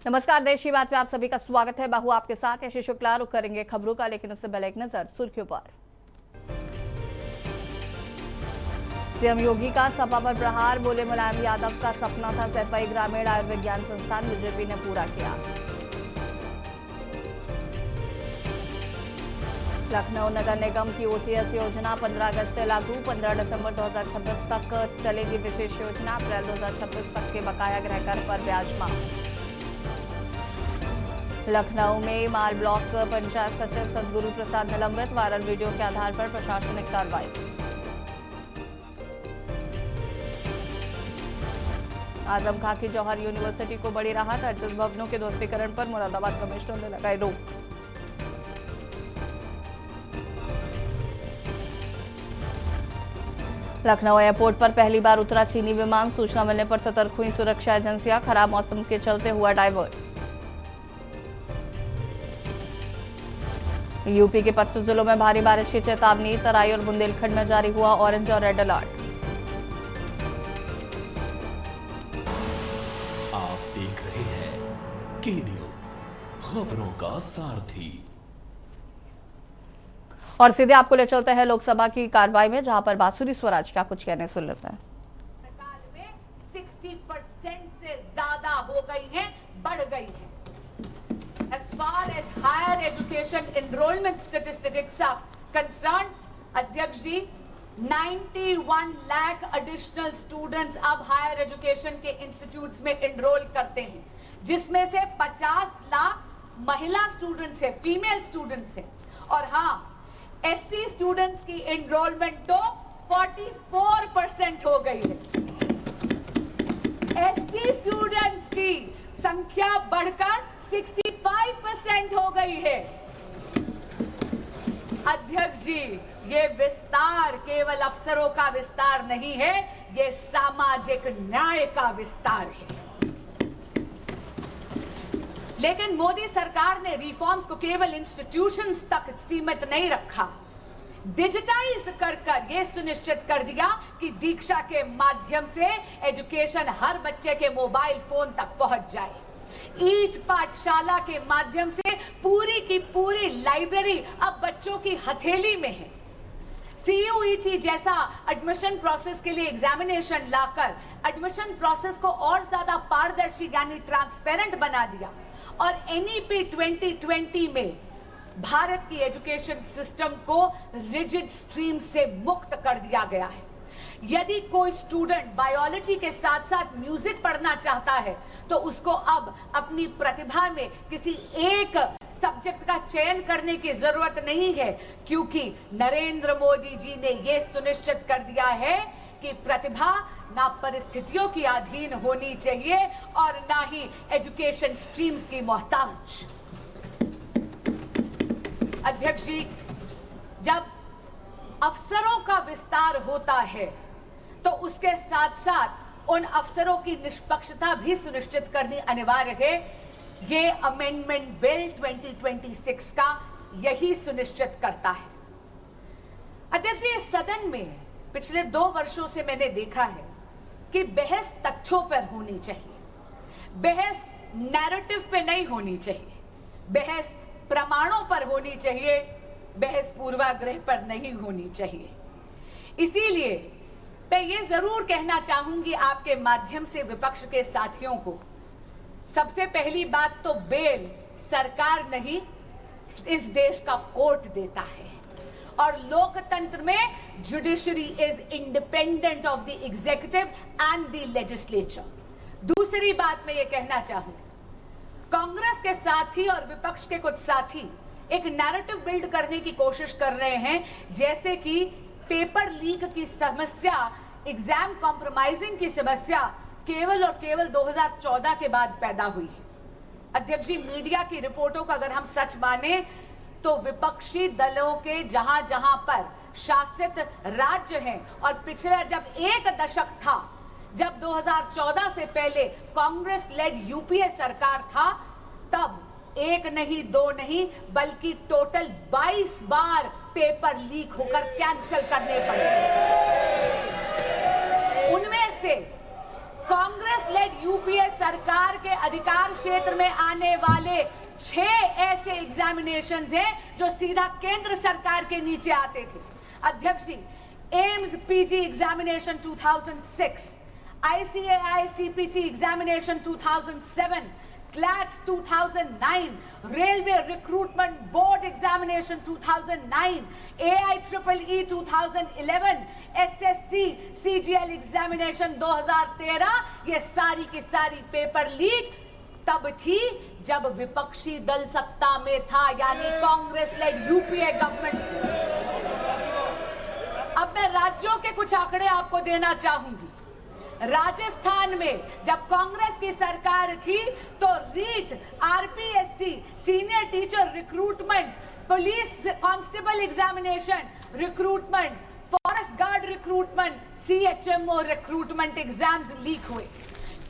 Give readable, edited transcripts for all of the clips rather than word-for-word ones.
नमस्कार, देश की बात में आप सभी का स्वागत है। बाहू आपके साथ यशी शुक्ला। रुक करेंगे खबरों का, लेकिन उससे पहले एक नजर सुर्खियों पर। सीएम योगी का सपा पर प्रहार, बोले मुलायम यादव का सपना था सैफई ग्रामीण आयुर्विज्ञान संस्थान बीजेपी ने पूरा किया। लखनऊ नगर निगम की ओटीएस योजना 15 अगस्त से लागू, 15 दिसंबर 2026 तक चलेगी विशेष योजना। अप्रैल 2026 तक के बकाया गृह कर पर ब्याज माफ। लखनऊ में माल ब्लॉक पंचायत सचिव सदगुरु प्रसाद निलंबित, वायरल वीडियो के आधार पर प्रशासनिक कार्रवाई। आजम खां की जौहर यूनिवर्सिटी को बड़ी राहत, 38 भवनों के ध्वस्तीकरण पर मुरादाबाद कमिश्नर ने लगाई रोक। लखनऊ एयरपोर्ट पर पहली बार उतरा चीनी विमान, सूचना मिलने पर सतर्क हुई सुरक्षा एजेंसियां, खराब मौसम के चलते हुआ डाइवर्ट। यूपी के 25 जिलों में भारी बारिश की चेतावनी, तराई और बुंदेलखंड में जारी हुआ ऑरेंज और रेड अलर्ट। आप देख रहे हैं के न्यूज, खबरों का सारथी। और सीधे आपको ले चलते हैं लोकसभा की कार्रवाई में, जहां पर बांसुरी स्वराज क्या कुछ कहने सुन लेते हैं। 60% से ज्यादा हो गई है, बढ़ गई है। As far as higher education enrollment statistics are concerned, अध्यक्ष जी, 91 लाख additional students अब higher education के institutes में enroll करते हैं, जिसमें से 50 लाख महिला students है, female students है। और हाँ, SC students की enrollment तो 44% हो गई है। ST students की संख्या बढ़कर 65% हो गई है। अध्यक्ष जी, ये विस्तार केवल अफसरों का विस्तार नहीं है, ये सामाजिक न्याय का विस्तार है। लेकिन मोदी सरकार ने रिफॉर्म्स को केवल इंस्टीट्यूशंस तक सीमित नहीं रखा, डिजिटाइज कर ये सुनिश्चित कर दिया कि दीक्षा के माध्यम से एजुकेशन हर बच्चे के मोबाइल फोन तक पहुंच जाए। ईट पाठशाला के माध्यम से पूरी की पूरी लाइब्रेरी अब बच्चों की हथेली में है। CUET जैसा एडमिशन प्रोसेस के लिए एग्जामिनेशन लाकर एडमिशन प्रोसेस को और ज्यादा पारदर्शी यानी ट्रांसपेरेंट बना दिया। और NEP 2020 में भारत की एजुकेशन सिस्टम को रिजिड स्ट्रीम से मुक्त कर दिया गया है। यदि कोई स्टूडेंट बायोलॉजी के साथ साथ म्यूजिक पढ़ना चाहता है तो उसको अब अपनी प्रतिभा में किसी एक सब्जेक्ट का चयन करने की जरूरत नहीं है, क्योंकि नरेंद्र मोदी जी ने यह सुनिश्चित कर दिया है कि प्रतिभा ना परिस्थितियों की अधीन होनी चाहिए और ना ही एजुकेशन स्ट्रीम्स की मोहताज। अध्यक्ष जी, जब अफसरों का विस्तार होता है तो उसके साथ साथ उन अफसरों की निष्पक्षता भी सुनिश्चित करनी अनिवार्य है। ये अमेंडमेंट बिल 2026 का यही सुनिश्चित करता है। अध्यक्ष जी, इस सदन में पिछले 2 वर्षों से मैंने देखा है कि बहस तथ्यों पर होनी चाहिए, बहस नैरेटिव पे नहीं होनी चाहिए, बहस प्रमाणों पर होनी चाहिए, बहस पूर्वाग्रह पर नहीं होनी चाहिए। इसीलिए मैं ये जरूर कहना चाहूंगी आपके माध्यम से विपक्ष के साथियों को, सबसे पहली बात तो बेल सरकार नहीं, इस देश का कोर्ट देता है। और लोकतंत्र में judiciary is independent of the executive and the legislature. दूसरी बात मैं ये कहना चाहूंगी, कांग्रेस के साथी और विपक्ष के कुछ साथी एक नैरेटिव बिल्ड करने की कोशिश कर रहे हैं, जैसे कि पेपर लीक की समस्या, एग्जाम कॉम्प्रोमाइजिंग की समस्या केवल और केवल 2014 के बाद पैदा हुई है। अध्यक्ष जी, मीडिया की रिपोर्टों का अगर हम सच माने तो विपक्षी दलों के जहां जहां पर शासित राज्य हैं, और पिछले जब एक दशक था, जब 2014 से पहले कांग्रेस लेड यूपीए सरकार था, तब 1 नहीं 2 नहीं बल्कि टोटल 22 बार पेपर लीक होकर कैंसिल करने पड़े। उनमें से कांग्रेस लेड यूपीए सरकार के अधिकार क्षेत्र में आने वाले 6 ऐसे एग्जामिनेशंस हैं जो सीधा केंद्र सरकार के नीचे आते थे। अध्यक्ष ji, AIIMS PG examination 2006, ICAI CPT examination 2007, CLAT 2009, Railway Recruitment Board Examination 2009, AIEEE 2011, SSC CGL Examination 2013, ये सारी की सारी पेपर लीक तब थी जब विपक्षी दल सत्ता में था, यानी कांग्रेस लेड यूपीए गवर्नमेंट थी। अब मैं राज्यों के कुछ आंकड़े आपको देना चाहूंगी। राजस्थान में जब कांग्रेस की सरकार थी तो REET, RPSC, senior teacher recruitment, police constable examination recruitment, forest guard recruitment, CHMO recruitment exams leak हुए।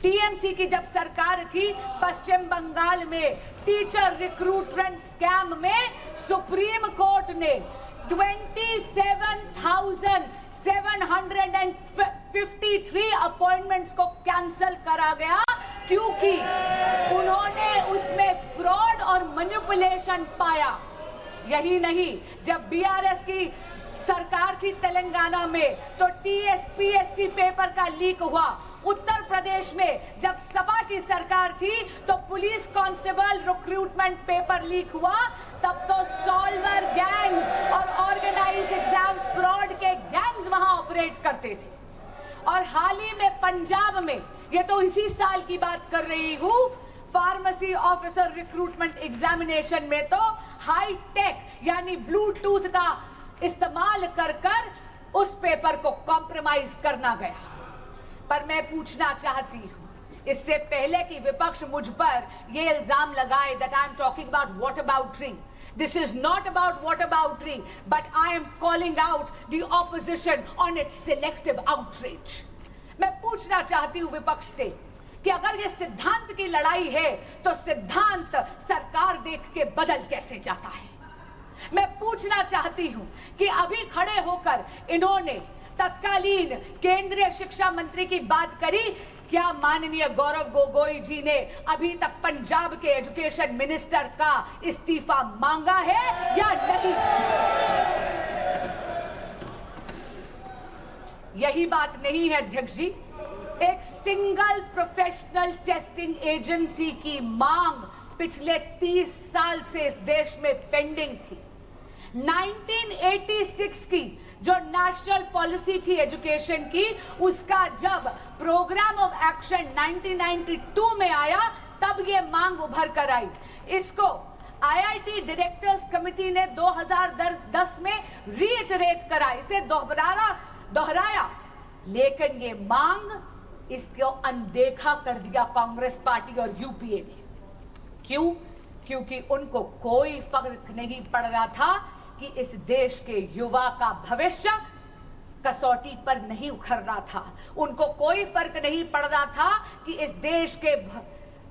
टीएमसी की जब सरकार थी पश्चिम बंगाल में टीचर रिक्रूटमेंट स्कैम में सुप्रीम कोर्ट ने 27,753 अपॉइंटमेंट्स को कैंसिल करा गया क्योंकि उन्होंने उसमें फ्रॉड और मैनिपुलेशन पाया। यही नहीं, जब बीआरएस की सरकार थी तेलंगाना में तो टीएसपीएससी पेपर का लीक हुआ। उत्तर प्रदेश में जब सपा की सरकार थी तो police constable recruitment paper leak हुआ। तब तो सॉल्वर गैंग्स और ऑर्गेनाइज्ड एग्जाम फ्रॉड के गैंग्स वहां ऑपरेट करते थे। और हाल ही में पंजाब में, ये तो इसी साल की बात कर रही हूं, फार्मेसी ऑफिसर रिक्रूटमेंट एग्जामिनेशन में तो हाई टेक यानी ब्लूटूथ का इस्तेमाल कर उस पेपर को कॉम्प्रोमाइज करना गया। पर मैं पूछना चाहती हूं, इससे पहले कि विपक्ष मुझ पर यह इल्जाम लगाए that I am talking about whataboutery. This is not about whataboutery, but I am calling out the opposition on its selective outrage. मैं पूछना चाहती हूं विपक्ष से कि अगर ये सिद्धांत की लड़ाई है तो सिद्धांत सरकार देख के बदल कैसे जाता है। मैं पूछना चाहती हूं कि अभी खड़े होकर इन्होंने तत्कालीन केंद्रीय शिक्षा मंत्री की बात करी, क्या माननीय गौरव गोगोई जी ने अभी तक पंजाब के एजुकेशन मिनिस्टर का इस्तीफा मांगा है या नहीं? यही बात नहीं है अध्यक्ष जी, एक सिंगल प्रोफेशनल टेस्टिंग एजेंसी की मांग पिछले 30 साल से इस देश में पेंडिंग थी। 1986 की जो नेशनल पॉलिसी थी एजुकेशन की, उसका जब प्रोग्राम ऑफ एक्शन 1992 में आया तब ये मांग उभर कर आई। इसको आईआईटी डायरेक्टर्स कमेटी ने 2010 में रीइटरेट करा, इसे दोहराया, लेकिन ये मांग इसको अनदेखा कर दिया कांग्रेस पार्टी और यूपीए ने। क्यों? क्योंकि उनको कोई फर्क नहीं पड़ रहा था कि इस देश के युवा का भविष्य कसौटी पर नहीं उखड़ रहा था। उनको कोई फर्क नहीं पड़ रहा था कि इस देश के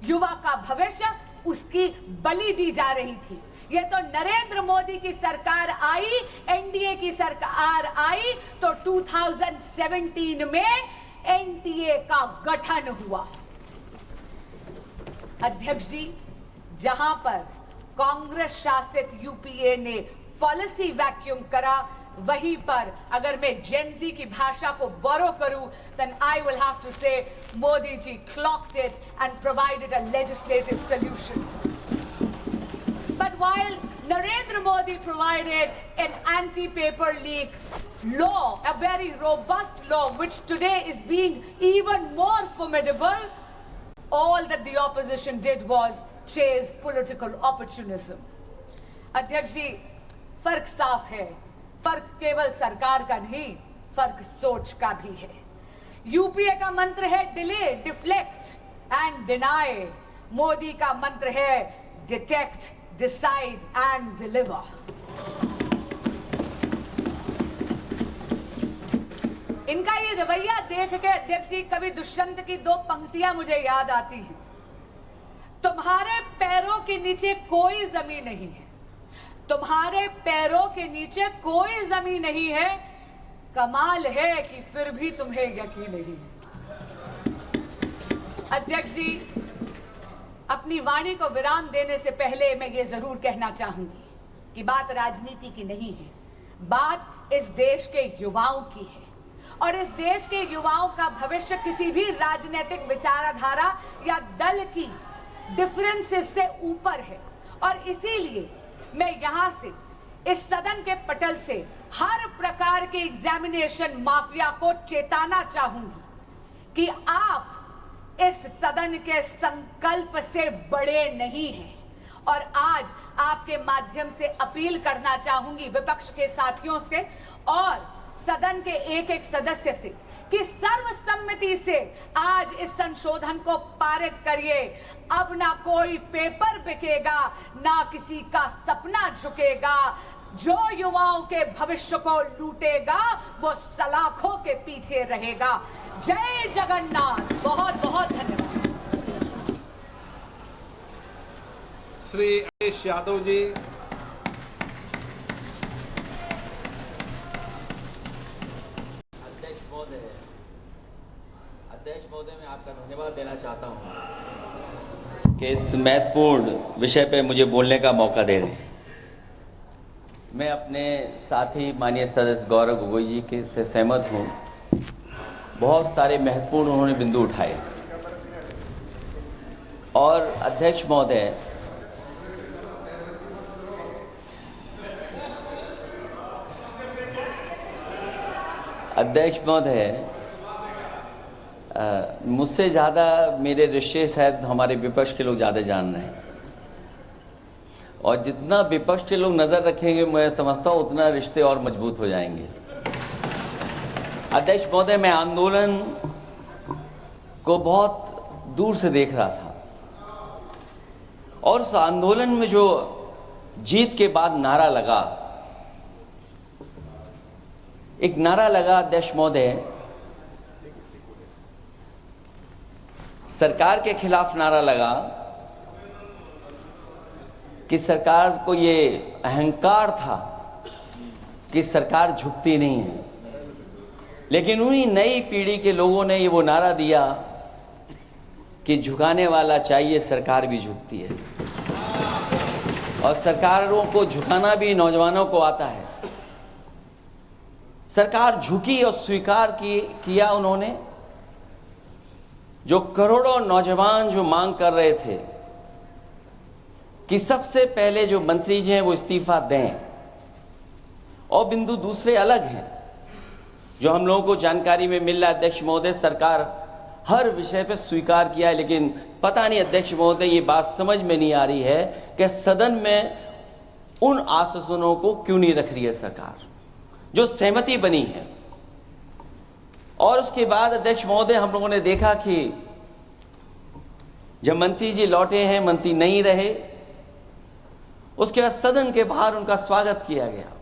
युवा का भविष्य उसकी बलि दी जा रही थी। ये तो नरेंद्र मोदी की सरकार आई, एनडीए की सरकार आई तो 2017 में एनडीए का गठन हुआ। अध्यक्ष जी, जहां पर कांग्रेस शासित यूपीए ने पॉलिसी वैक्यूम करा, वहीं पर अगर मैं जेनजी की भाषा को बोरो करूं, then I will have to say Modi ji clocked it and provided a legislative solution. But while Narendra Modi provided an anti-paper leak law, a very robust law, which today is being even more formidable, all that the opposition did was chase political opportunism. अध्यक्ष जी, फर्क साफ है, फर्क केवल सरकार का नहीं, फर्क सोच का भी है। यूपीए का मंत्र है delay, deflect and deny. Modi का मंत्र है डिटेक्ट, डिसाइड एंड डिलीवर। इनका ये रवैया देख के अध्यक्ष जी कभी दुष्यंत की 2 पंक्तियां मुझे याद आती हैं। तुम्हारे पैरों के नीचे कोई जमीन नहीं है, तुम्हारे पैरों के नीचे कोई जमीन नहीं है, कमाल है कि फिर भी तुम्हें यकीन नहीं है। अध्यक्ष जी, अपनी वाणी को विराम देने से पहले मैं ये जरूर कहना चाहूंगी कि बात राजनीति की नहीं है, बात इस देश के युवाओं की है। और इस देश के युवाओं का भविष्य किसी भी राजनीतिक विचारधारा या दल की डिफरेंसेस से ऊपर है। और इसीलिए मैं यहां से इस सदन के पटल से हर प्रकार के एग्जामिनेशन माफिया को चेताना चाहूंगी कि आप इस सदन के संकल्प से बड़े नहीं हैं। और आज आपके माध्यम से अपील करना चाहूंगी विपक्ष के साथियों से और सदन के एक एक सदस्य से कि सर्वसम्मति से आज इस संशोधन को पारित करिए। अब ना कोई पेपर बिकेगा, ना किसी का सपना झुकेगा। जो युवाओं के भविष्य को लूटेगा वो सलाखों के पीछे रहेगा। जय जगन्नाथ। बहुत बहुत धन्यवाद। श्री अखिलेश यादव जी। अध्यक्ष महोदय, मैं आपका धन्यवाद देना चाहता हूं कि इस महत्वपूर्ण विषय पे मुझे बोलने का मौका दे रहे हैं। मैं अपने साथी माननीय सदस्य गौरव गोगोई जी के से सहमत हूं। बहुत सारे महत्वपूर्ण उन्होंने बिंदु उठाए और अध्यक्ष महोदय, मुझसे ज़्यादा मेरे रिश्ते शायद हमारे विपक्ष के लोग ज़्यादा जान रहे हैं और जितना विपक्ष के लोग नज़र रखेंगे मैं समझता हूँ उतना रिश्ते और मजबूत हो जाएंगे। अध्यक्ष महोदय, मैं आंदोलन को बहुत दूर से देख रहा था और उस आंदोलन में जो जीत के बाद नारा लगा, एक नारा लगा अध्यक्ष महोदय, सरकार के खिलाफ नारा लगा कि सरकार को ये अहंकार था कि सरकार झुकती नहीं है। लेकिन उन्हीं नई पीढ़ी के लोगों ने ये वो नारा दिया कि झुकाने वाला चाहिए, सरकार भी झुकती है और सरकारों को झुकाना भी नौजवानों को आता है। सरकार झुकी और स्वीकार किया उन्होंने। जो करोड़ों नौजवान जो मांग कर रहे थे कि सबसे पहले जो मंत्री जी हैं वो इस्तीफा दें, और बिंदु दूसरे अलग हैं जो हम लोगों को जानकारी में मिल रहा है। अध्यक्ष महोदय, सरकार हर विषय पे स्वीकार किया है, लेकिन पता नहीं अध्यक्ष महोदय ये बात समझ में नहीं आ रही है कि सदन में उन आश्वासनों को क्यों नहीं रख रही है सरकार जो सहमति बनी है। और उसके बाद अध्यक्ष महोदय, हम लोगों ने देखा कि जब मंत्री जी लौटे हैं, मंत्री नहीं रहे, उसके बाद सदन के बाहर उनका स्वागत किया गया।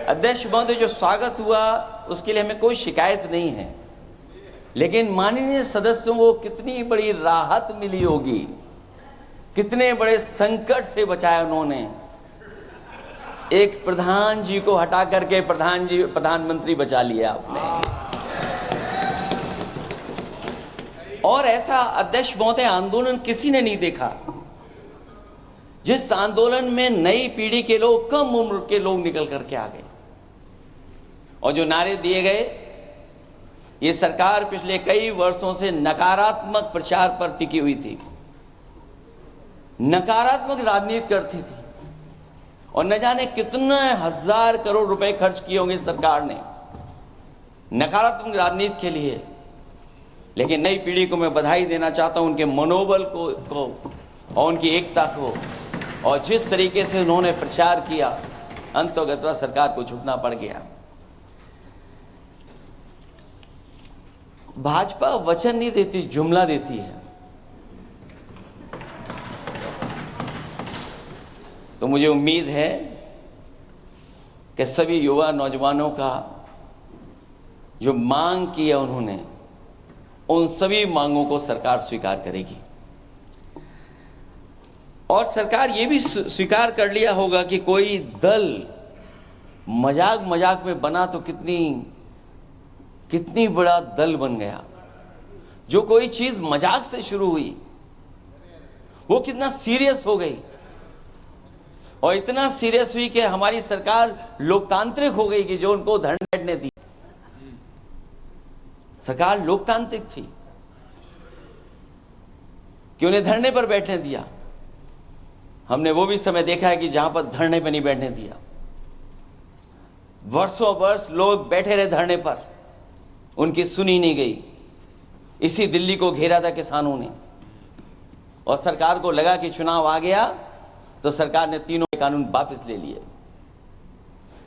अध्यक्ष महोदय, जो स्वागत हुआ उसके लिए हमें कोई शिकायत नहीं है, लेकिन माननीय सदस्यों को कितनी बड़ी राहत मिली होगी, कितने बड़े संकट से बचाया उन्होंने। एक प्रधान जी को हटा करके प्रधानमंत्री बचा लिया आपने। और ऐसा अध्यक्ष महोदय आंदोलन किसी ने नहीं देखा जिस आंदोलन में नई पीढ़ी के लोग, कम उम्र के लोग निकल करके आ गए और जो नारे दिए गए। ये सरकार पिछले कई वर्षों से नकारात्मक प्रचार पर टिकी हुई थी, नकारात्मक राजनीति करती थी और न जाने कितने हजार करोड़ रुपए खर्च किए होंगे सरकार ने नकारात्मक राजनीति के लिए। लेकिन नई पीढ़ी को मैं बधाई देना चाहता हूं, उनके मनोबल को और उनकी एकता को, और जिस तरीके से उन्होंने प्रचार किया, अंततः सरकार को झुकना पड़ गया। भाजपा वचन नहीं देती, जुमला देती है। तो मुझे उम्मीद है कि सभी युवा नौजवानों का जो मांग की है उन्होंने, उन सभी मांगों को सरकार स्वीकार करेगी। और सरकार ये भी स्वीकार कर लिया होगा कि कोई दल मजाक में बना तो कितनी बड़ा दल बन गया। जो कोई चीज मजाक से शुरू हुई वो कितना सीरियस हो गई, और इतना सीरियस हुई कि हमारी सरकार लोकतांत्रिक हो गई कि जो उनको धरने बैठने दी। सरकार लोकतांत्रिक थी कि उन्हें धरने पर बैठने दिया। हमने वो भी समय देखा है कि जहां पर धरने पर नहीं बैठने दिया, वर्षों वर्ष लोग बैठे रहे धरने पर, उनकी सुनी नहीं गई। इसी दिल्ली को घेरा था किसानों ने, और सरकार को लगा कि चुनाव आ गया तो सरकार ने तीनों कानून वापस ले लिए।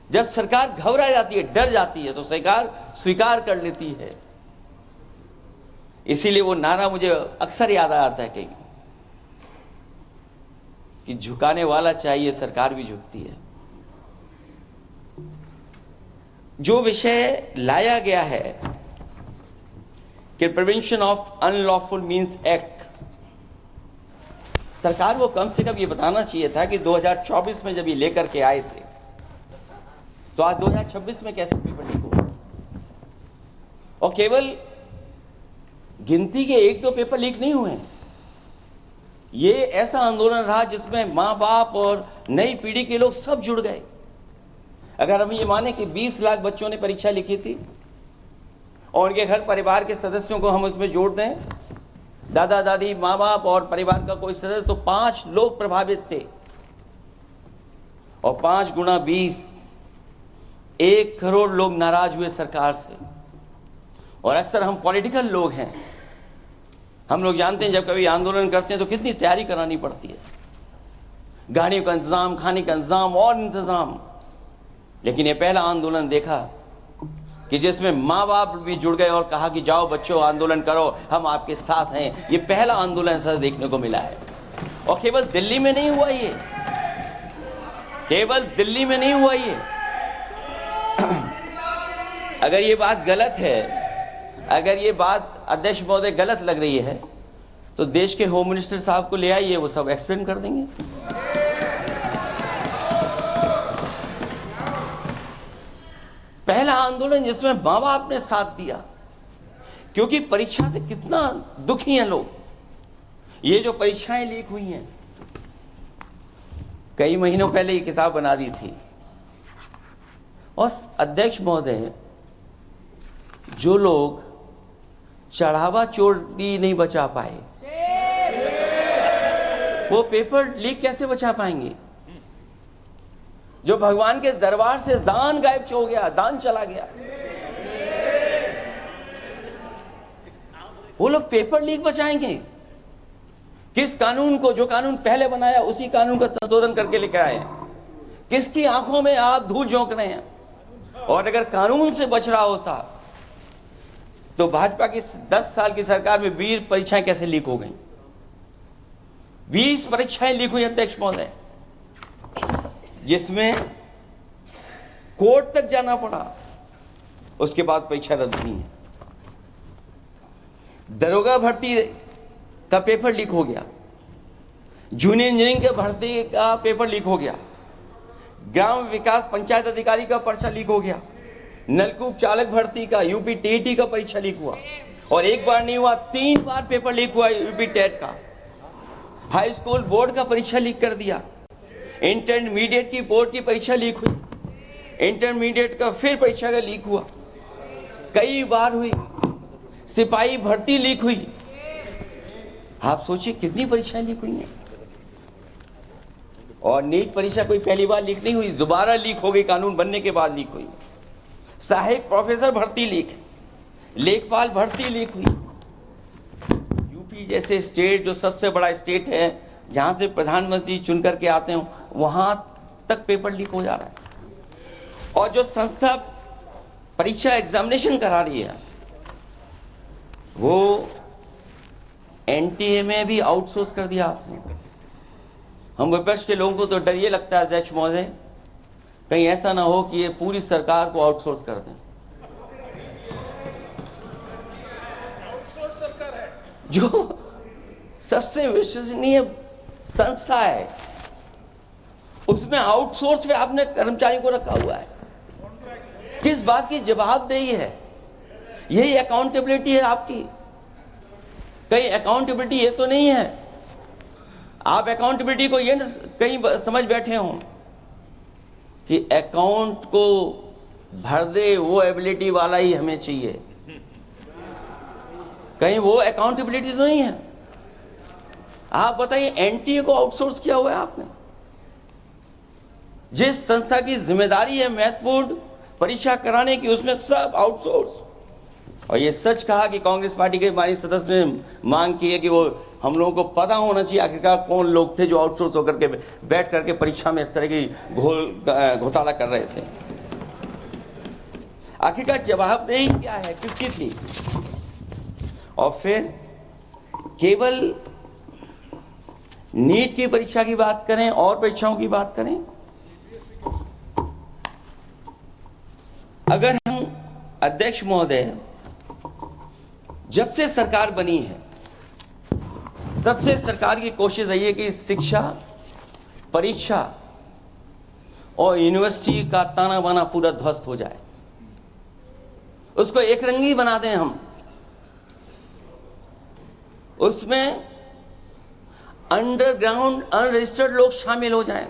जब सरकार घबरा जाती है, डर जाती है, तो सरकार स्वीकार कर लेती है। इसीलिए वो नारा मुझे अक्सर याद आता है कि झुकाने वाला चाहिए, सरकार भी झुकती है। जो विषय लाया गया है कि prevention of unlawful means act, सरकार को कम से कम ये बताना चाहिए था कि 2024 में जब ये लेकर के आए थे तो आज 2026 में कैसे पेपर लीक हो। और केवल गिनती के 1-2 पेपर लीक नहीं हुए, ये ऐसा आंदोलन रहा जिसमें मां बाप और नई पीढ़ी के लोग सब जुड़ गए। अगर हम ये माने कि 20 लाख बच्चों ने परीक्षा लिखी थी और उनके घर परिवार के सदस्यों को हम उसमें जोड़ दें, दादा दादी, माँ बाप और परिवार का कोई सदस्य, तो 5 लोग प्रभावित थे। और 5 गुणा 20, 1 करोड़ लोग नाराज हुए सरकार से। और अक्सर हम पॉलिटिकल लोग हैं, हम लोग जानते हैं जब कभी आंदोलन करते हैं तो कितनी तैयारी करानी पड़ती है, गाड़ियों का इंतजाम, खाने का इंतजाम और इंतजाम। लेकिन ये पहला आंदोलन देखा कि जिसमें माँ बाप भी जुड़ गए और कहा कि जाओ बच्चों आंदोलन करो, हम आपके साथ हैं। ये पहला आंदोलन ऐसा देखने को मिला है। और केवल दिल्ली में नहीं हुआ ये, केवल दिल्ली में नहीं हुआ ये। अगर ये बात गलत है, अगर ये बात अध्यक्ष महोदय गलत लग रही है, तो देश के होम मिनिस्टर साहब को ले आइए, वो सब एक्सप्लेन कर देंगे। पहला आंदोलन जिसमें माँ बाप ने साथ दिया, क्योंकि परीक्षा से कितना दुखी हैं लोग। ये जो परीक्षाएं लीक हुई हैं, कई महीनों पहले ये किताब बना दी थी, और अध्यक्ष महोदय, जो लोग चढ़ावा चोरी नहीं बचा पाए, वो पेपर लीक कैसे बचा पाएंगे? जो भगवान के दरबार से दान गायब हो गया, दान चला गया, वो लोग पेपर लीक बचाएंगे? किस कानून को, जो कानून पहले बनाया उसी कानून का संशोधन करके लेकर आए? किसकी आंखों में आप धूल झोंक रहे हैं? और अगर कानून से बच रहा होता तो भाजपा की 10 साल की सरकार में 20 परीक्षाएं कैसे लीक हो गई? 20 परीक्षाएं लीक हुई अध्यक्ष महोदय, जिसमें कोर्ट तक जाना पड़ा, उसके बाद परीक्षा रद्द हुई है। दरोगा भर्ती का पेपर लीक हो गया, जूनियर इंजीनियरिंग के भर्ती का पेपर लीक हो गया, ग्राम विकास पंचायत अधिकारी का पर्चा लीक हो गया, नलकूप चालक भर्ती का, यूपी टीईटी का परीक्षा लीक हुआ, और एक बार नहीं हुआ, 3 बार पेपर लीक हुआ यूपी टेट का। हाई स्कूल बोर्ड का परीक्षा लीक कर दिया, इंटरमीडिएट की बोर्ड की परीक्षा लीक हुई, इंटरमीडिएट का फिर परीक्षा का लीक हुआ, कई बार हुई, सिपाही भर्ती लीक हुई। आप सोचिए कितनी परीक्षाएं लीक हुई हैं। और नीट परीक्षा कोई पहली बार लीक नहीं हुई, दोबारा लीक हो गई, कानून बनने के बाद लीक हुई। सहायक प्रोफेसर भर्ती लीक, लेखपाल भर्ती लीक हुई। यूपी जैसे स्टेट, जो सबसे बड़ा स्टेट है, जहां से प्रधानमंत्री चुन करके आते हो, वहां तक पेपर लीक हो जा रहा है। और जो संस्था परीक्षा एग्जामिनेशन करा रही है, वो एनटीए में भी आउटसोर्स कर दिया आपने। हम विपक्ष के लोगों को तो डर ये लगता है अध्यक्ष महोदय, कहीं ऐसा ना हो कि ये पूरी सरकार को आउटसोर्स कर दें। जो सबसे विश्वसनीय संस्था है, उसमें आउटसोर्स पे आपने कर्मचारी को रखा हुआ है। किस बात की जवाबदेही है? यही अकाउंटेबिलिटी है आपकी? कहीं अकाउंटेबिलिटी ये तो नहीं है। आप अकाउंटेबिलिटी को ये कहीं समझ बैठे हो कि अकाउंट को भर दे वो एबिलिटी वाला ही हमें चाहिए, कहीं वो अकाउंटेबिलिटी तो नहीं है। आप बताइए, एनटीए को आउटसोर्स किया हुआ है आपने। जिस संस्था की जिम्मेदारी है महत्वपूर्ण परीक्षा कराने की, उसमें सब आउटसोर्स। और ये सच कहा कि कांग्रेस पार्टी के माननीय सदस्य ने मांग की है कि वो हम लोगों को पता होना चाहिए आखिरकार कौन लोग थे जो आउटसोर्स होकर के बैठ करके परीक्षा में इस तरह की घोटाला कर रहे थे। आखिरकार जवाबदेही क्या है, किसकी थी? और फिर केवल नीट की परीक्षा की बात करें और परीक्षाओं की बात करें, अगर हम अध्यक्ष महोदय, जब से सरकार बनी है तब से सरकार की कोशिश रही है कि शिक्षा, परीक्षा और यूनिवर्सिटी का ताना बाना पूरा ध्वस्त हो जाए, उसको एक रंगी बना दें हम, उसमें अंडरग्राउंड अनरजिस्टर्ड लोग शामिल हो जाएं।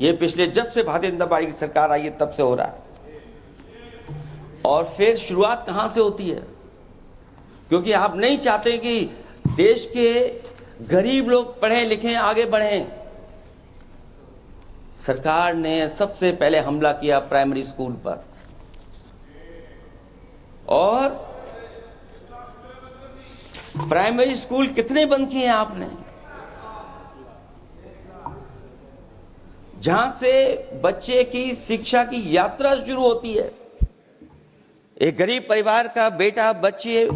ये पिछले जब से भारतीय जनता पार्टी की सरकार आई है तब से हो रहा है। और फिर शुरुआत कहां से होती है? क्योंकि आप नहीं चाहते कि देश के गरीब लोग पढ़ें लिखें आगे बढ़ें। सरकार ने सबसे पहले हमला किया प्राइमरी स्कूल पर, और प्राइमरी स्कूल कितने बंद किए हैं आपने? जहां से बच्चे की शिक्षा की यात्रा शुरू होती है। एक गरीब परिवार का बेटा, बच्चे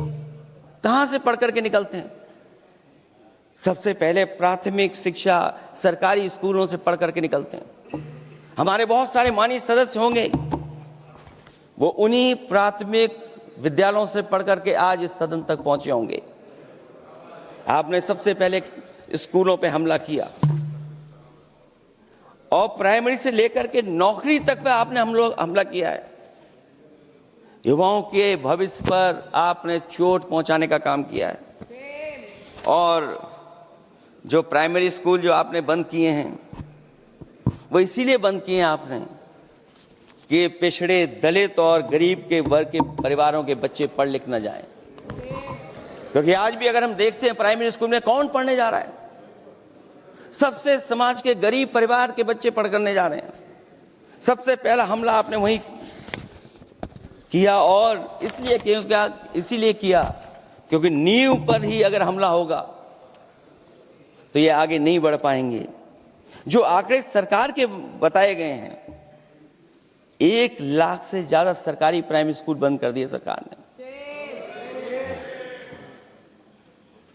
कहां से पढ़ करके निकलते हैं? सबसे पहले प्राथमिक शिक्षा सरकारी स्कूलों से पढ़ करके निकलते हैं। हमारे बहुत सारे माननीय सदस्य होंगे, वो उन्हीं प्राथमिक विद्यालयों से पढ़ करके आज इस सदन तक पहुंचे होंगे। आपने सबसे पहले स्कूलों पे हमला किया, और प्राइमरी से लेकर के नौकरी तक पे आपने हमला किया है। युवाओं के भविष्य पर आपने चोट पहुंचाने का काम किया है। और जो प्राइमरी स्कूल जो आपने बंद किए हैं, वो इसीलिए बंद किए हैं आपने कि पिछड़े, दलित और गरीब के वर्ग के परिवारों के बच्चे पढ़ लिख न जाएं। क्योंकि आज भी अगर हम देखते हैं प्राइमरी स्कूल में कौन पढ़ने जा रहा है? सबसे समाज के गरीब परिवार के बच्चे पढ़ करने जा रहे हैं। सबसे पहला हमला आपने वहीं किया, और इसीलिए किया क्योंकि नींव पर ही अगर हमला होगा तो ये आगे नहीं बढ़ पाएंगे। जो आंकड़े सरकार के बताए गए हैं, 1 लाख से ज्यादा सरकारी प्राइमरी स्कूल बंद कर दिए सरकार ने।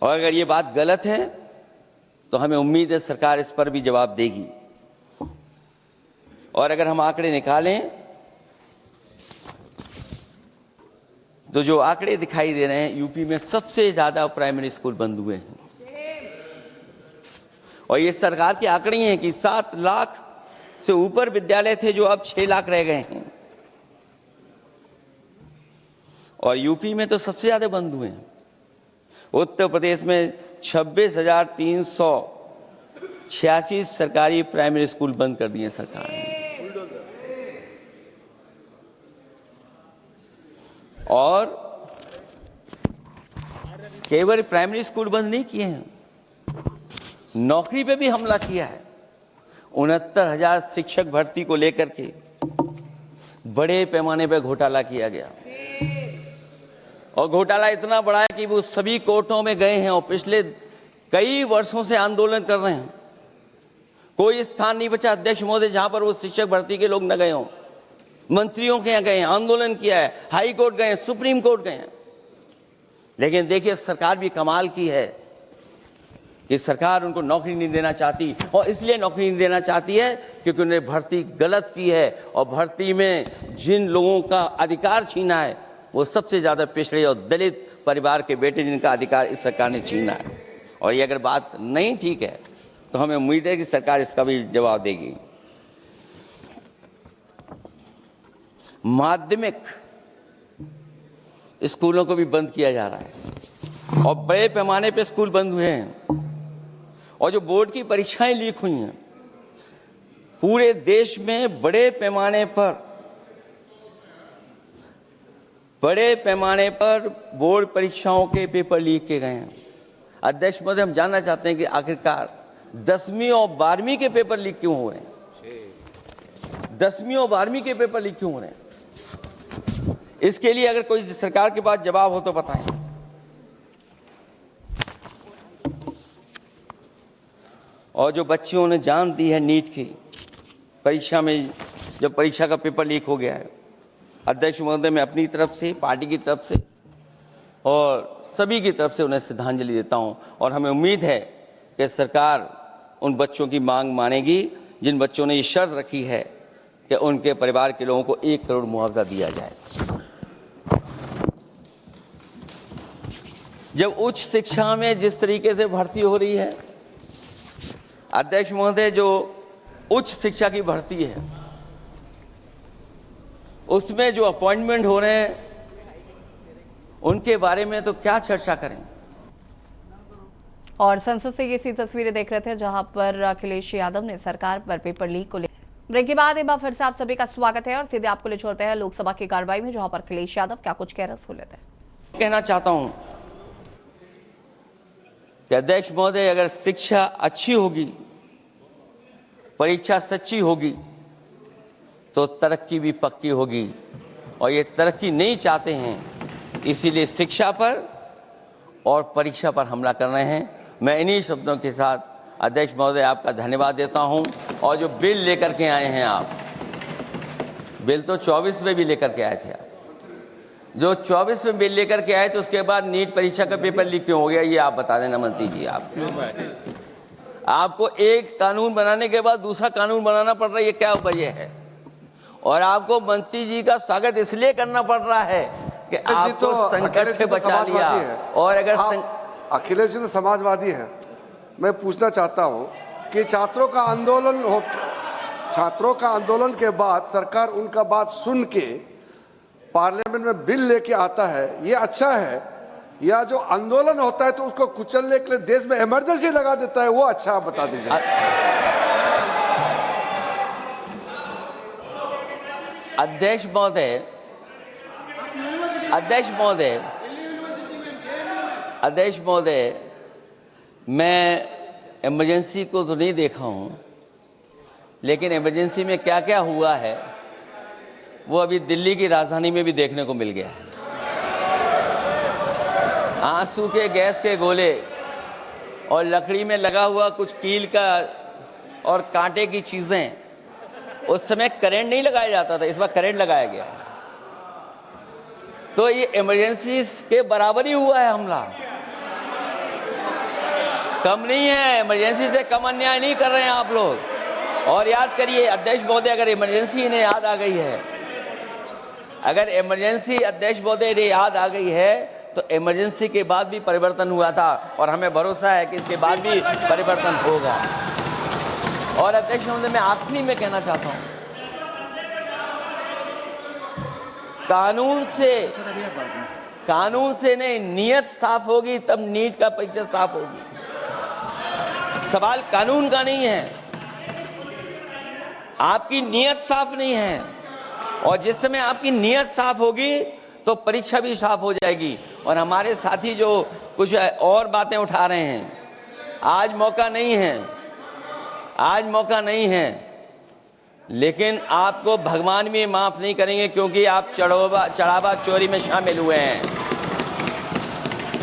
और अगर ये बात गलत है तो हमें उम्मीद है सरकार इस पर भी जवाब देगी। और अगर हम आंकड़े निकालें तो जो आंकड़े दिखाई दे रहे हैं, यूपी में सबसे ज्यादा प्राइमरी स्कूल बंद हुए हैं। और ये सरकार के आंकड़े हैं कि 7 लाख से ऊपर विद्यालय थे जो अब 6 लाख रह गए हैं। और यूपी में तो सबसे ज्यादा बंद हुए हैं। उत्तर प्रदेश में 26,386 सरकारी प्राइमरी स्कूल बंद कर दिए सरकार ने। और केवल प्राइमरी स्कूल बंद नहीं किए हैं, नौकरी पे भी हमला किया है। 69,000 शिक्षक भर्ती को लेकर के बड़े पैमाने पर घोटाला किया गया। और घोटाला इतना बड़ा है कि वो सभी कोर्टों में गए हैं और पिछले कई वर्षों से आंदोलन कर रहे हैं। कोई स्थान नहीं बचा अध्यक्ष महोदय जहां पर वो शिक्षक भर्ती के लोग न गए हों। मंत्रियों के यहाँ गए, आंदोलन किया है, हाई कोर्ट गए, सुप्रीम कोर्ट गए। लेकिन देखिए सरकार भी कमाल की है कि सरकार उनको नौकरी नहीं देना चाहती। और इसलिए नौकरी नहीं देना चाहती है क्योंकि उन्होंने भर्ती गलत की है। और भर्ती में जिन लोगों का अधिकार छीना है वो सबसे ज्यादा पिछड़े और दलित परिवार के बेटे, जिनका अधिकार इस सरकार ने छीना है। और ये अगर बात नहीं ठीक है तो हमें उम्मीद है कि सरकार इसका भी जवाब देगी। माध्यमिक स्कूलों को भी बंद किया जा रहा है। और बड़े पैमाने पे स्कूल बंद हुए हैं और जो बोर्ड की परीक्षाएं लीक हुई हैं, पूरे देश में बड़े पैमाने पर बोर्ड परीक्षाओं के पेपर लीक किए गए हैं। अध्यक्ष महोदय, हम जानना चाहते हैं कि आखिरकार 10वीं और 12वीं के पेपर लीक क्यों हो रहे हैं? 10वीं और 12वीं के पेपर लीक क्यों हो रहे हैं? इसके लिए अगर कोई सरकार के पास जवाब हो तो बताएं। और जो बच्चियों ने जान दी है नीट की परीक्षा में, जब परीक्षा का पेपर लीक हो गया है, अध्यक्ष महोदय, मैं अपनी तरफ से, पार्टी की तरफ से और सभी की तरफ से उन्हें श्रद्धांजलि देता हूं। और हमें उम्मीद है कि सरकार उन बच्चों की मांग मानेगी जिन बच्चों ने ये शर्त रखी है कि उनके परिवार के लोगों को 1 करोड़ मुआवजा दिया जाए। जब उच्च शिक्षा में जिस तरीके से भर्ती हो रही है, अध्यक्ष महोदय, जो उच्च शिक्षा की भर्ती है उसमें जो अपॉइंटमेंट हो रहे हैं उनके बारे में तो क्या चर्चा करें। और संसद से ये सी तस्वीरें देख रहे थे जहां पर अखिलेश यादव ने सरकार पर पेपर लीक को लेकर। ब्रेक के बाद एक बार फिर से आप सभी का स्वागत है और सीधे आपको ले चलते हैं लोकसभा की कार्रवाई में, जहां पर अखिलेश यादव क्या कुछ कह रहे हैं, सुन लेते हैं। कहना चाहता हूं कि अध्यक्ष महोदय, अगर शिक्षा अच्छी होगी, परीक्षा सच्ची होगी, तो तरक्की भी पक्की होगी। और ये तरक्की नहीं चाहते हैं, इसीलिए शिक्षा पर और परीक्षा पर हमला कर रहे हैं। मैं इन्हीं शब्दों के साथ अध्यक्ष महोदय आपका धन्यवाद देता हूं। और जो बिल लेकर के आए हैं आप, बिल तो 24 में भी लेकर के आए थे आप, जो 24 में बिल लेकर के आए थे, उसके बाद नीट परीक्षा का पेपर लीक क्यों हो गया, ये आप बता देना मंत्री जी। आपको एक कानून बनाने के बाद दूसरा कानून बनाना पड़ रहा है, ये क्या वजह है? और आपको मंत्री जी का स्वागत इसलिए करना पड़ रहा है कि आपको संकट से बचा लिया। और अगर अखिलेश जी तो समाजवादी है। मैं पूछना चाहता हूं कि छात्रों का आंदोलन के बाद सरकार उनका बात सुन के पार्लियामेंट में बिल लेके आता है, ये अच्छा है? या जो आंदोलन होता है तो उसको कुचलने के लिए देश में इमरजेंसी लगा देता है, वो अच्छा? आप बता दीजिए। अध्यक्ष महोदय, मैं इमरजेंसी को तो नहीं देखा हूं, लेकिन इमरजेंसी में क्या क्या हुआ है वो अभी दिल्ली की राजधानी में भी देखने को मिल गया है। आंसू के गैस के गोले और लकड़ी में लगा हुआ कुछ कील का और कांटे की चीजें, उस समय करंट नहीं लगाया जाता था, इस बार करंट लगाया गया। तो ये इमरजेंसी के बराबर ही हुआ है हमला, कम नहीं है। इमरजेंसी से कम अन्याय नहीं कर रहे हैं आप लोग। और याद करिए अध्यक्ष महोदय, अगर इमरजेंसी इन्हें याद आ गई है, अगर इमरजेंसी अध्यक्ष महोदय ने याद आ गई है, तो इमरजेंसी के बाद भी परिवर्तन हुआ था और हमें भरोसा है कि इसके बाद भी परिवर्तन होगा। और अध्यक्ष महोदय, मैं आखिरी में कहना चाहता हूं, कानून से नहीं, नियत साफ होगी तब नीट का परीक्षा साफ होगी। सवाल कानून का नहीं है, आपकी नियत साफ नहीं है। और जिस समय आपकी नियत साफ होगी तो परीक्षा भी साफ हो जाएगी। और हमारे साथी जो कुछ और बातें उठा रहे हैं, आज मौका नहीं है, लेकिन आपको भगवान भी माफ नहीं करेंगे, क्योंकि आप चढ़ावा चोरी में शामिल हुए हैं।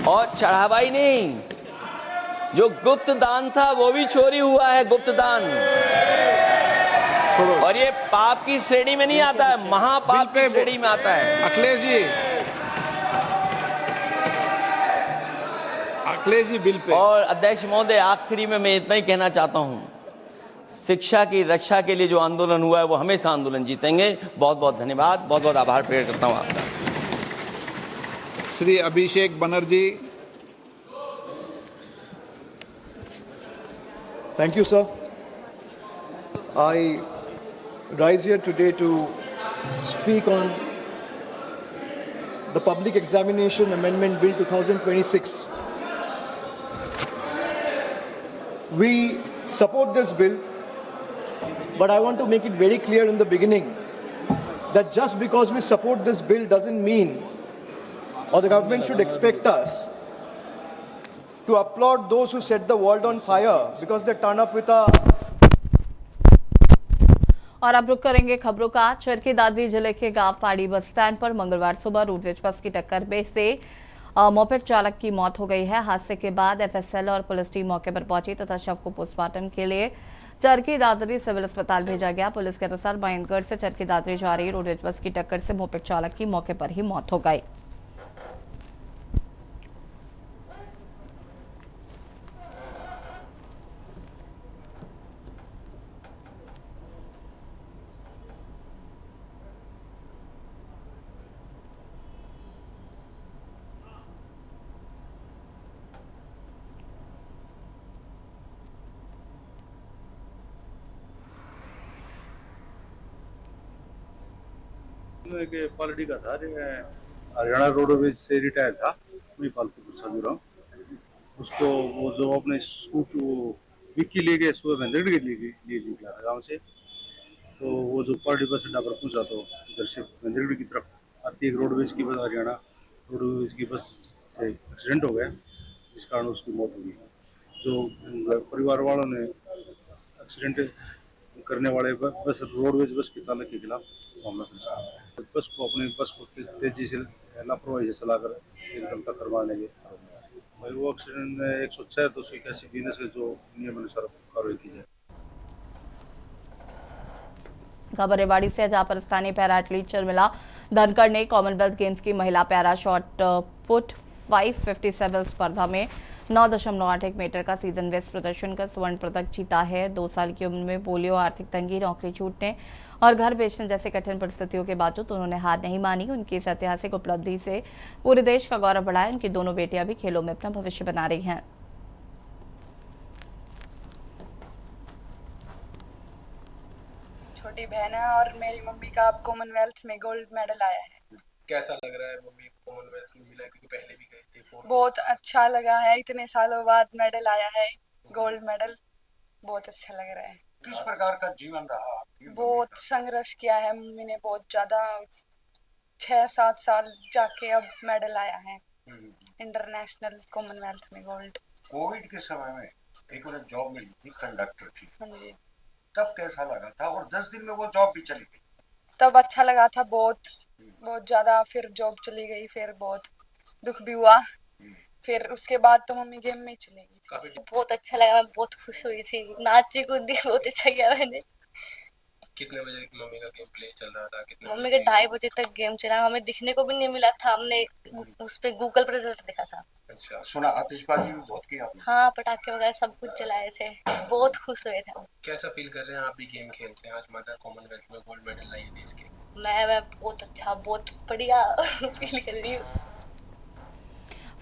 और चढ़ावा ही नहीं, जो गुप्त दान था वो भी चोरी हुआ है, गुप्त दान। और ये पाप की श्रेणी में नहीं आता है, महापाप की श्रेणी में आता है। Akhilesh ji bill pay. और अध्यक्ष महोदय, आखिरी में मैं इतना ही कहना चाहता हूं, शिक्षा की रक्षा के लिए जो आंदोलन हुआ है वो हमेशा आंदोलन जीतेंगे। बहुत बहुत धन्यवाद, बहुत बहुत आभार प्रकट करता हूं आपका। Shri Abhishek Banerjee. Thank you, sir. I rise here today to speak on the Public Examination Amendment Bill 2026. we support this bill, but I want to make it very clear in the beginning that just because we support this bill doesn't mean, or the government should expect us to applaud those who set the world on fire because they turn up with a. और अब रुक करेंगे खबरों का। चरखी दादरी जिले के गांव पाड़ी बस स्टैंड पर मंगलवार सुबह रोडवेज बस की टक्कर में से मोपेड चालक की मौत हो गई है। हादसे के बाद एफएसएल और पुलिस टीम मौके पर पहुंची तथा शव को पोस्टमार्टम के लिए चरखी दादरी सिविल अस्पताल भेजा गया। पुलिस के अनुसार मयनगढ़ से चरखी दादरी जा रही रोडवेज बस की टक्कर से मोपेड चालक की मौके पर ही मौत हो गई। एक पालड़ी का था, हरियाणा रोडवेज से रिटायर था, वही पालतू प्रसाद राम। उसको वो जो अपने स्कूटी विक्की ले गए सुबह भेंदगढ़ के लिए निकला था गाँव से। तो वो जो पालड़ी बस अड्डा पर पहुंचा तो इधर से भेंदगढ़ की तरफ आती एक रोडवेज की बस, हरियाणा रोडवेज की बस से एक्सीडेंट हो गया, जिस कारण उसकी मौत हो गई। जो परिवार वालों ने एक्सीडेंट करने वाले बस रोडवेज बस के चालक के खिलाफ मामला दर्ज किया। बस को अपनी बस को तेजी से लापरवाही से चलाकर एकदम टक्कर मारने के वो एक्सीडेंट में 106 तो 181 बीएनएस के जो नियम अनुसार कार्रवाई की जाए। खबर रेवाड़ी से, जहां पर स्थानीय पैरा एथलीट शर्मिला धनखड़ ने कॉमनवेल्थ गेम्स की महिला पैरा शॉट पुट 557 स्पर्धा में 9.81 मीटर का सीजन बेस्ट प्रदर्शन कर स्वर्ण पदक जीता है। 2 साल की उम्र में पोलियो, आर्थिक तंगी, नौकरी छूटने और घर बेचने जैसे कठिन परिस्थितियों के बावजूद उन्होंने हार नहीं मानी। उनकी इस ऐतिहासिक उपलब्धि से पूरे देश का गौरव बढ़ा है। उनकी दोनों बेटियां भी खेलों में अपना भविष्य बना रही हैं। छोटी बहन है और मेरी मम्मी का अब कॉमनवेल्थ में गोल्ड मेडल आया है। कैसा लग रहा है मम्मी को कॉमनवेल्थ में मिला, क्योंकि पहले भी गए थे? बहुत अच्छा लगा है, इतने सालों बाद मेडल आया है, गोल्ड मेडल, बहुत अच्छा लग रहा है। किस प्रकार का जीवन रहा? बहुत संघर्ष किया है मम्मी ने, बहुत ज्यादा, 6-7 साल जाके अब मेडल आया है इंटरनेशनल कॉमनवेल्थ में गोल्ड। कोविड के समय में एक उन्हें जॉब मिली थी, कंडक्टर की। हाँ जी। तब कैसा लगा था? और 10 दिन में वो जॉब भी चली गई। तब अच्छा लगा था बहुत ज्यादा, फिर जॉब चली गई, फिर बहुत दुख भी हुआ। फिर उसके बाद तो मम्मी गेम में चली गई। बहुत अच्छा लगा, मैं बहुत खुश हुई थी, नाची कूदी, बहुत अच्छा किया मैंने। कितने बजे मम्मी का गेम प्ले चल रहा था? मम्मी का 2:30 बजे तक गेम चला, हमें दिखने को भी नहीं मिला था, हमने उस पे गूगल पर रिजल्ट देखा था। अच्छा, सुना आतिशबाजी भी बहुत की आपने? हाँ, पटाखे वगैरह सब कुछ जलाए थे, बहुत खुश हुए थे। कैसा फील कर रहे हैं? आप भी गेम खेलते हैं, आज मदर कॉमनवेल्थ में गोल्ड मेडल लाई है देश के। मैं बहुत अच्छा, बहुत बढ़िया फील कर रही हूँ।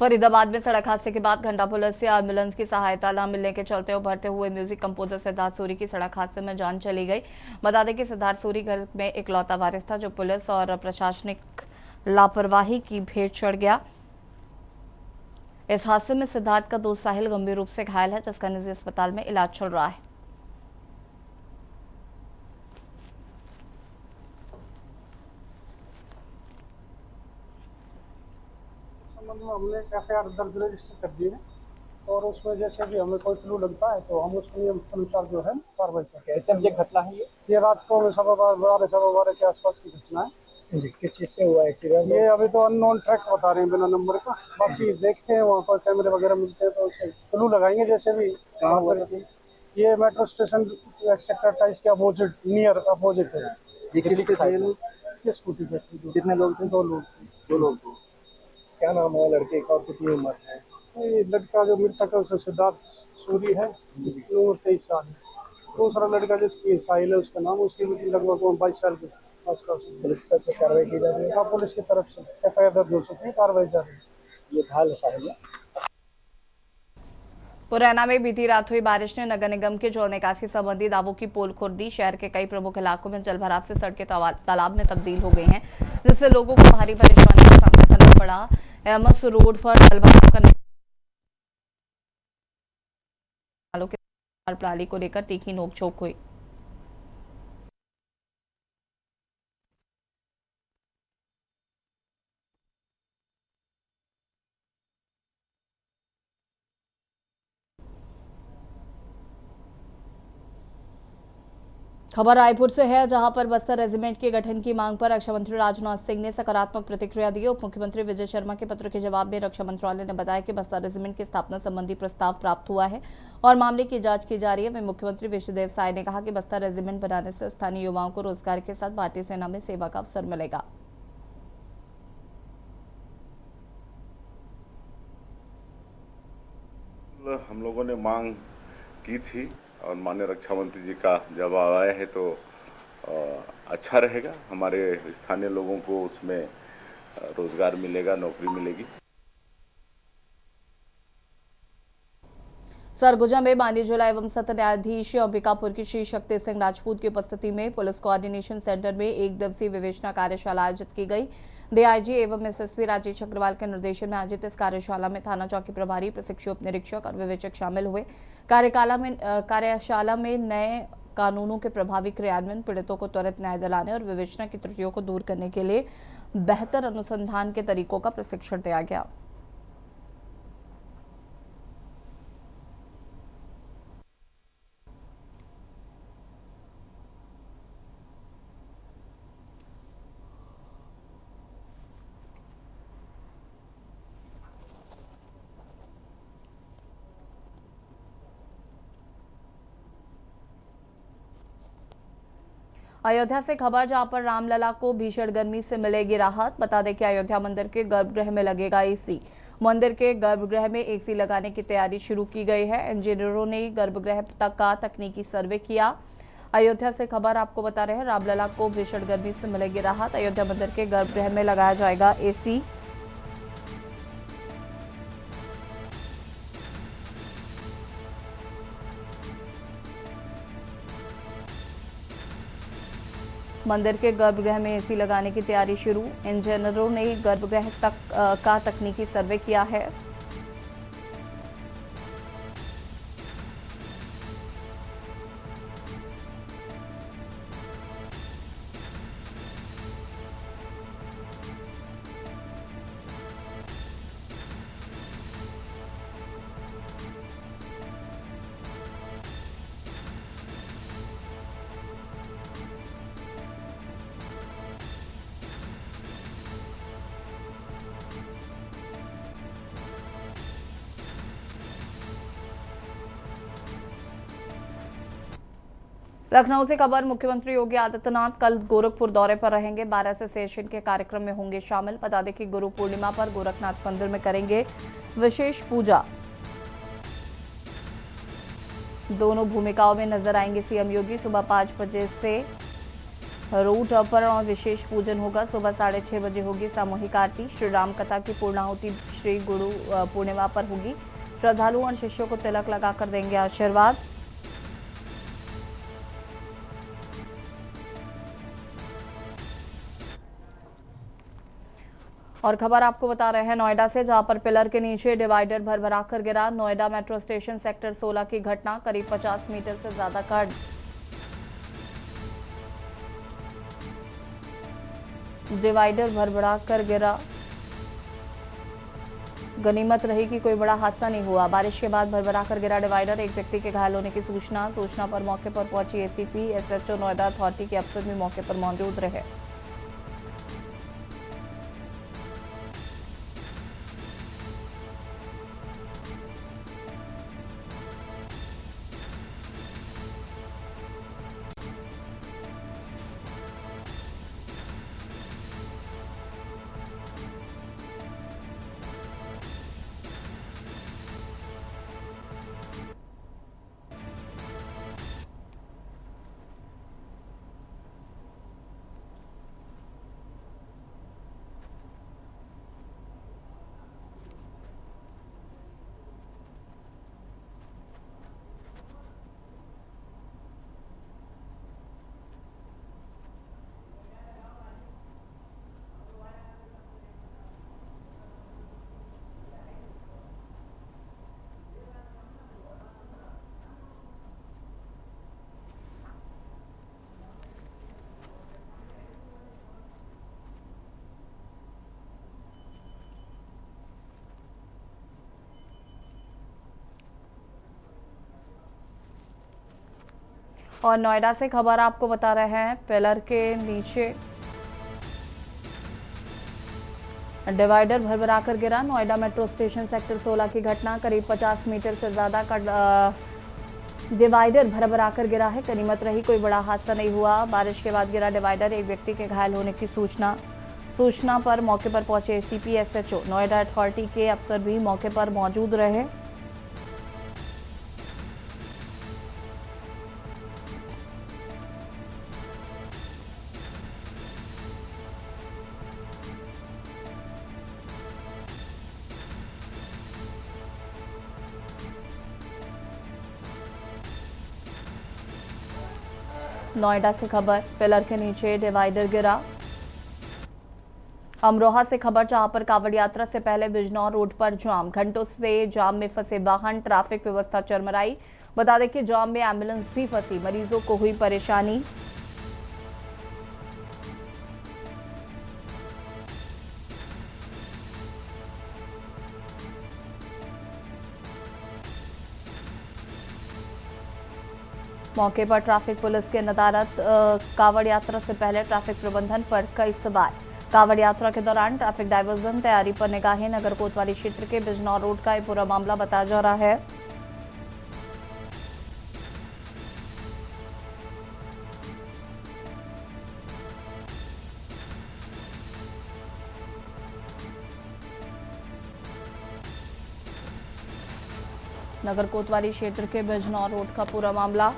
फरीदाबाद में सड़क हादसे के बाद घंटा पुलिस से एम्बुलेंस की सहायता न मिलने के चलते उभरते हुए म्यूजिक कंपोजर सिद्धार्थ सूरी की सड़क हादसे में जान चली गई। बता दें कि सिद्धार्थ सूरी घर में इकलौता वारिस था जो पुलिस और प्रशासनिक लापरवाही की भेंट चढ़ गया। इस हादसे में सिद्धार्थ का दोस्त साहिल गंभीर रूप से घायल है, जिसका निजी अस्पताल में इलाज चल रहा है। हमने एफआईआर दर्ज रजिस्टर कर दी है और उसमें जैसे भी हमें कोई क्लू लगता है तो हम उसके नियम अनुसार जो है कार्रवाई करते हैं। कैसे घटना है ये रात को 12:15 के आसपास की घटना है। किस चीज़ से हुआ एक्सीडेंट? ये अभी तो अननोन ट्रैक बता रहे हैं बिना नंबर का, बाकी देखते हैं वहाँ पर कैमरे वगैरह मिलते हैं तो उससे क्लू लगाएंगे। जैसे भी कहाँ पर ये मेट्रो स्टेशन सेक्टर 28 के अपोजिट, नियर अपोजिट है। ये स्कूटी पे कितने लोग थे? 2 लोग थे। क्या नाम है लड़के का और कितनी उम्र है? ये लड़का जो मृतक है उसका सिद्धार्थ सूरी है, उम्र 23 साल है। दूसरा लड़का जिसकी साहिल है उसका नाम, उसकी भी लगभग 22 साल के आसपास। पुलिस की तरफ से कार्रवाई की जा रही है? हाँ, पुलिस की तरफ से एफआईआर दर्ज हो चुकी है, कार्रवाई जारी है। ये घायल साहिल है। मुरैना में बीती रात हुई बारिश ने नगर निगम के जल निकासी संबंधी दावों की पोल खोल दी। शहर के कई प्रमुख इलाकों में जलभराव से सड़कें तालाब में तब्दील हो गई हैं, जिससे लोगों को भारी परेशानी का सामना करना पड़ा। एमएस रोड पर जलभराव का प्रणाली को लेकर तीखी नोकझोंक हुई। खबर रायपुर से है, जहां पर बस्तर रेजिमेंट के गठन की मांग पर रक्षा मंत्री राजनाथ सिंह ने सकारात्मक प्रतिक्रिया दी। उप मुख्यमंत्री विजय शर्मा के पत्र के जवाब में रक्षा मंत्रालय ने बताया कि बस्तर रेजिमेंट की स्थापना संबंधी प्रस्ताव प्राप्त हुआ है और मामले की जांच की जा रही है। वहीं मुख्यमंत्री विष्णुदेव साय ने कहा कि बस्तर रेजिमेंट बनाने से स्थानीय युवाओं को रोजगार के साथ भारतीय सेना में सेवा का अवसर मिलेगा। हम लोगों ने मांग की थी और माननीय रक्षा मंत्री जी का जवाब आया है तो अच्छा रहेगा। हमारे स्थानीय लोगों को उसमें रोजगार मिलेगा, नौकरी मिलेगी। सरगुजा में माननीय जिला एवं सत्र न्यायाधीश अंबिकापुर की श्री शक्ति सिंह राजपूत की उपस्थिति में पुलिस कोऑर्डिनेशन सेंटर में 1 दिवसीय विवेचना कार्यशाला आयोजित की गई। डीआईजी एवं एसएसपी राजेश अग्रवाल के निर्देशन में आयोजित इस कार्यशाला में थाना चौकी प्रभारी, प्रशिक्षु उप निरीक्षक और विवेचक शामिल हुए। कार्यशाला में नए कानूनों के प्रभावी क्रियान्वयन, पीड़ितों को त्वरित न्याय दिलाने और विवेचना की त्रुटियों को दूर करने के लिए बेहतर अनुसंधान के तरीकों का प्रशिक्षण दिया गया। अयोध्या से खबर, जहां पर रामलला को भीषण गर्मी से मिलेगी राहत। बता दें कि अयोध्या मंदिर के गर्भगृह में लगेगा एसी। मंदिर के गर्भगृह में एसी लगाने की तैयारी शुरू की गई है। इंजीनियरों ने गर्भगृह तक का तकनीकी सर्वे किया। अयोध्या से खबर आपको बता रहे हैं, रामलला को भीषण गर्मी से मिलेगी राहत। अयोध्या मंदिर के गर्भगृह में लगाया जाएगा एसी। मंदिर के गर्भगृह में एसी लगाने की तैयारी शुरू। इंजीनियरों ने गर्भगृह तक का तकनीकी सर्वे किया है। लखनऊ से खबर, मुख्यमंत्री योगी आदित्यनाथ कल गोरखपुर दौरे पर रहेंगे। 12 से सेशन के कार्यक्रम में होंगे शामिल। बता दें कि गुरु पूर्णिमा पर गोरखनाथ मंदिर में करेंगे विशेष पूजा। दोनों भूमिकाओं में नजर आएंगे सीएम योगी। सुबह 5 बजे से रूट अपहरण और विशेष पूजन होगा। सुबह 6:30 बजे होगी सामूहिक आरती। श्री राम कथा की पूर्णाहुति श्री गुरु पूर्णिमा पर होगी। श्रद्धालुओं और शिष्यों को तिलक लगाकर देंगे आशीर्वाद। और खबर आपको बता रहे हैं नोएडा से, जहां पर पिलर के नीचे डिवाइडर भरभराकर गिरा। नोएडा मेट्रो स्टेशन सेक्टर 16 की घटना, करीब 50 मीटर से ज्यादा का डिवाइडर भरभराकर गिरा। गनीमत रही कि कोई बड़ा हादसा नहीं हुआ। बारिश के बाद भरभराकर गिरा डिवाइडर। एक व्यक्ति के घायल होने की सूचना पर मौके पर पहुंची एसीपी, एसएचओ नोएडा अथॉरिटी के अफसर भी मौके पर मौजूद रहे। और नोएडा से खबर आपको बता रहे हैं, पिलर के नीचे डिवाइडर भरभरा कर गिरा। नोएडा मेट्रो स्टेशन सेक्टर 16 की घटना, करीब 50 मीटर से ज्यादा का डिवाइडर भरभरा कर गिरा है। गनीमत रही कोई बड़ा हादसा नहीं हुआ। बारिश के बाद गिरा डिवाइडर, एक व्यक्ति के घायल होने की सूचना पर मौके पर पहुंचे एसीपी एसएचओ नोएडा अथॉरिटी के अफसर भी मौके पर मौजूद रहे। नोएडा से खबर, पिलर के नीचे डिवाइडर गिरा। अमरोहा से खबर, जहां पर कांवड़ यात्रा से पहले बिजनौर रोड पर जाम, घंटों से जाम में फंसे वाहन, ट्रैफिक व्यवस्था चरमराई। बता दें कि जाम में एम्बुलेंस भी फंसी, मरीजों को हुई परेशानी। मौके पर ट्रैफिक पुलिस के नदारत। कांवड़ यात्रा से पहले ट्रैफिक प्रबंधन पर कई सवाल। कांवड़ यात्रा के दौरान ट्रैफिक डायवर्जन, तैयारी पर निगाहें। नगर कोतवाली क्षेत्र के बिजनौर रोड का ये पूरा मामला बताया जा रहा है। नगर कोतवाली क्षेत्र के बिजनौर रोड का पूरा मामला।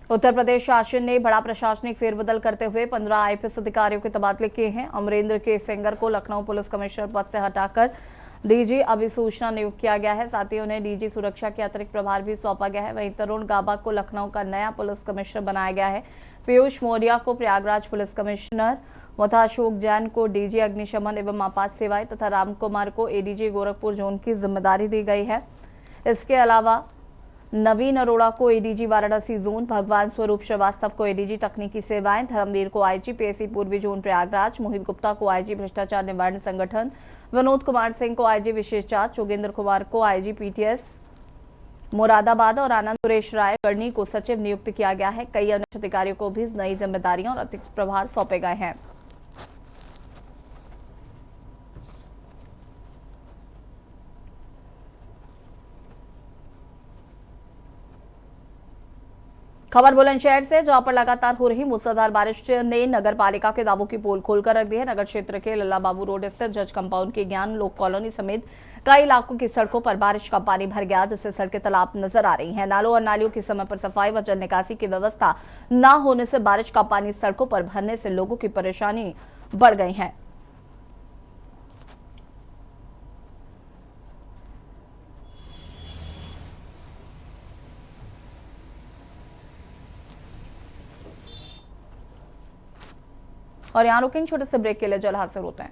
उत्तर प्रदेश शासन ने बड़ा प्रशासनिक फेरबदल करते हुए 15 आईपीएस अधिकारियों के तबादले किए हैं। अमरेंद्र के सेंगर को लखनऊ पुलिस कमिश्नर पद से हटाकर डीजी अभिसूचना नियुक्त किया गया है। साथ ही उन्हें डीजी सुरक्षा के अतिरिक्त प्रभार भी सौंपा गया है। वहीं तरुण गाबा को लखनऊ का नया पुलिस कमिश्नर बनाया गया है। पीयूष मौर्य को प्रयागराज पुलिस कमिश्नर, तथा अशोक जैन को डीजी अग्निशमन एवं आपात सेवाएं तथा राम कुमार को एडीजी गोरखपुर जोन की जिम्मेदारी दी गई है। इसके अलावा नवीन अरोड़ा को एडीजी वाराणसी जोन, भगवान स्वरूप श्रीवास्तव को एडीजी तकनीकी सेवाएं, धर्मवीर को आईजी पीएससी पूर्वी जोन प्रयागराज, मोहित गुप्ता को आईजी भ्रष्टाचार निवारण संगठन, विनोद कुमार सिंह को आईजी विशेष जांच, जोगेंद्र कुमार को आईजी पीटीएस मुरादाबाद और आनंद सुरेश राय कर्णी को सचिव नियुक्त किया गया है। कई अन्य अधिकारियों को भी नई जिम्मेदारियां और अतिरिक्त प्रभार सौंपे गए हैं। खबर बुलंदशहर से, जहां पर लगातार हो रही मूसलाधार बारिश ने नगर पालिका के दावों की पोल खोलकर रख दी है। नगर क्षेत्र के लल्ला बाबू रोड स्थित जज कंपाउंड के ज्ञान लोक कॉलोनी समेत कई इलाकों की सड़कों पर बारिश का पानी भर गया, जिससे सड़कें तालाब नजर आ रही हैं। नालों और नालियों की समय पर सफाई व जल निकासी की व्यवस्था न होने से बारिश का पानी सड़कों पर भरने से लोगों की परेशानी बढ़ गई है। और यहाँ रुकेंगे छोटे से ब्रेक के लिए, जल हाजिर होते हैं।